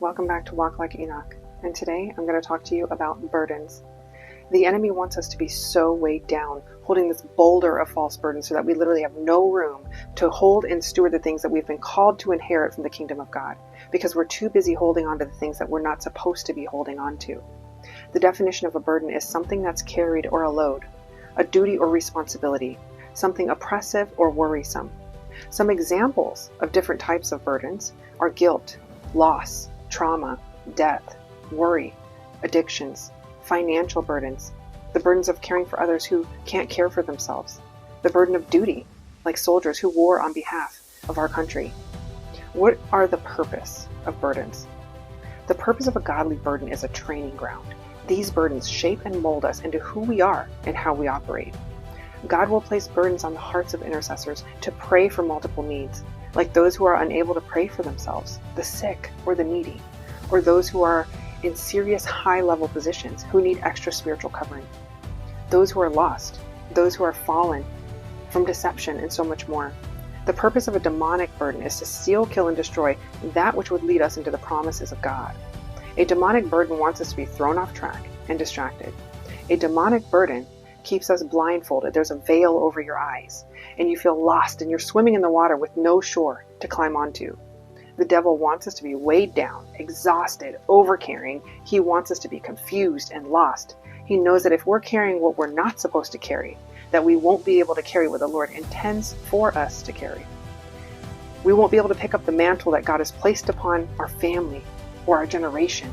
Welcome back to Walk Like Enoch, and today I'm going to talk to you about burdens. The enemy wants us to be so weighed down, holding this boulder of false burdens so that we literally have no room to hold and steward the things that we've been called to inherit from the kingdom of God, because we're too busy holding on to the things that we're not supposed to be holding on to. The definition of a burden is something that's carried or a load, a duty or responsibility, something oppressive or worrisome. Some examples of different types of burdens are guilt, loss, trauma, death, worry, addictions, financial burdens, the burdens of caring for others who can't care for themselves, the burden of duty, like soldiers who war on behalf of our country. What are the purpose of burdens? The purpose of a godly burden is a training ground. These burdens shape and mold us into who we are and how we operate. God will place burdens on the hearts of intercessors to pray for multiple needs, like those who are unable to pray for themselves, the sick or the needy, or those who are in serious high-level positions who need extra spiritual covering, those who are lost, those who are fallen from deception, and so much more. The purpose of a demonic burden is to steal, kill, and destroy that which would lead us into the promises of God. A demonic burden wants us to be thrown off track and distracted. A demonic burden keeps us blindfolded. There's a veil over your eyes, and you feel lost, and you're swimming in the water with no shore to climb onto. The devil wants us to be weighed down, exhausted, overcarrying. He wants us to be confused and lost. He knows that if we're carrying what we're not supposed to carry, that we won't be able to carry what the Lord intends for us to carry. We won't be able to pick up the mantle that God has placed upon our family or our generation.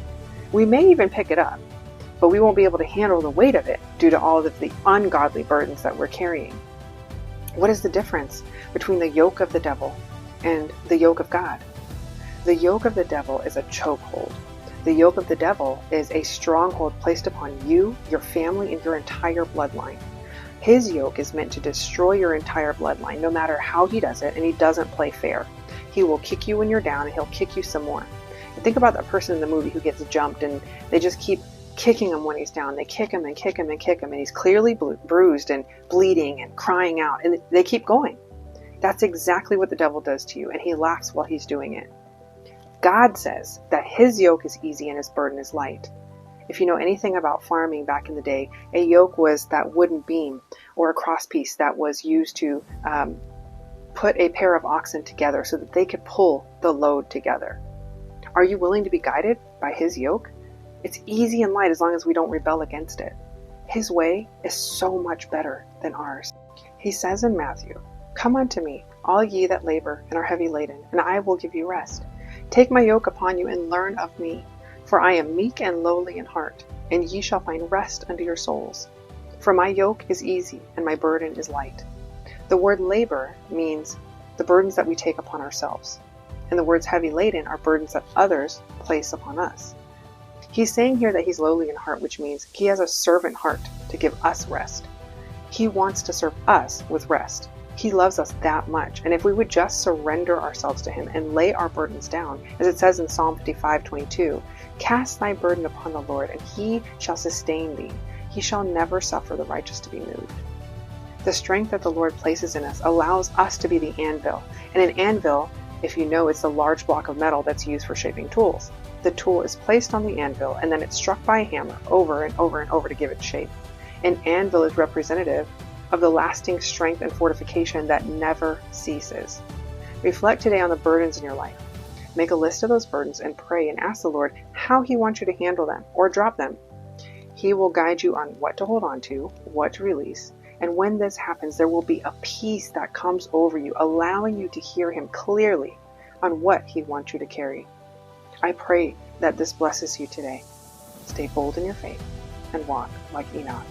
We may even pick it up, but we won't be able to handle the weight of it due to all of the ungodly burdens that we're carrying. What is the difference between the yoke of the devil and the yoke of God? The yoke of the devil is a chokehold. The yoke of the devil is a stronghold placed upon you, your family, and your entire bloodline. His yoke is meant to destroy your entire bloodline, no matter how he does it, and he doesn't play fair. He will kick you when you're down, and he'll kick you some more. And think about that person in the movie who gets jumped, and they just keep kicking him when he's down. They kick him and kick him and kick him, and he's clearly bruised and bleeding and crying out, and they keep going. That's exactly what the devil does to you, and he laughs while he's doing it. God says that his yoke is easy and his burden is light. If you know anything about farming back in the day, a yoke was that wooden beam or a crosspiece that was used to put a pair of oxen together so that they could pull the load together. Are you willing to be guided by his yoke? It's easy and light as long as we don't rebel against it. His way is so much better than ours. He says in Matthew, "Come unto me, all ye that labor and are heavy laden, and I will give you rest. Take my yoke upon you and learn of me, for I am meek and lowly in heart, and ye shall find rest unto your souls. For my yoke is easy and my burden is light." The word labor means the burdens that we take upon ourselves, and the words heavy laden are burdens that others place upon us. He's saying here that he's lowly in heart, which means he has a servant heart to give us rest. He wants to serve us with rest. He loves us that much. And if we would just surrender ourselves to him and lay our burdens down, as it says in Psalm 55:22, "Cast thy burden upon the Lord, and he shall sustain thee. He shall never suffer the righteous to be moved." The strength that the Lord places in us allows us to be the anvil. And an anvil, if you know, it's a large block of metal that's used for shaping tools. The tool is placed on the anvil, and then it's struck by a hammer over and over and over to give it shape. An anvil is representative of the lasting strength and fortification that never ceases. Reflect today on the burdens in your life. Make a list of those burdens and pray and ask the Lord how he wants you to handle them or drop them. He will guide you on what to hold on to, what to release, and when this happens, there will be a peace that comes over you, allowing you to hear him clearly on what he wants you to carry. I pray that this blesses you today. Stay bold in your faith and walk like Enoch.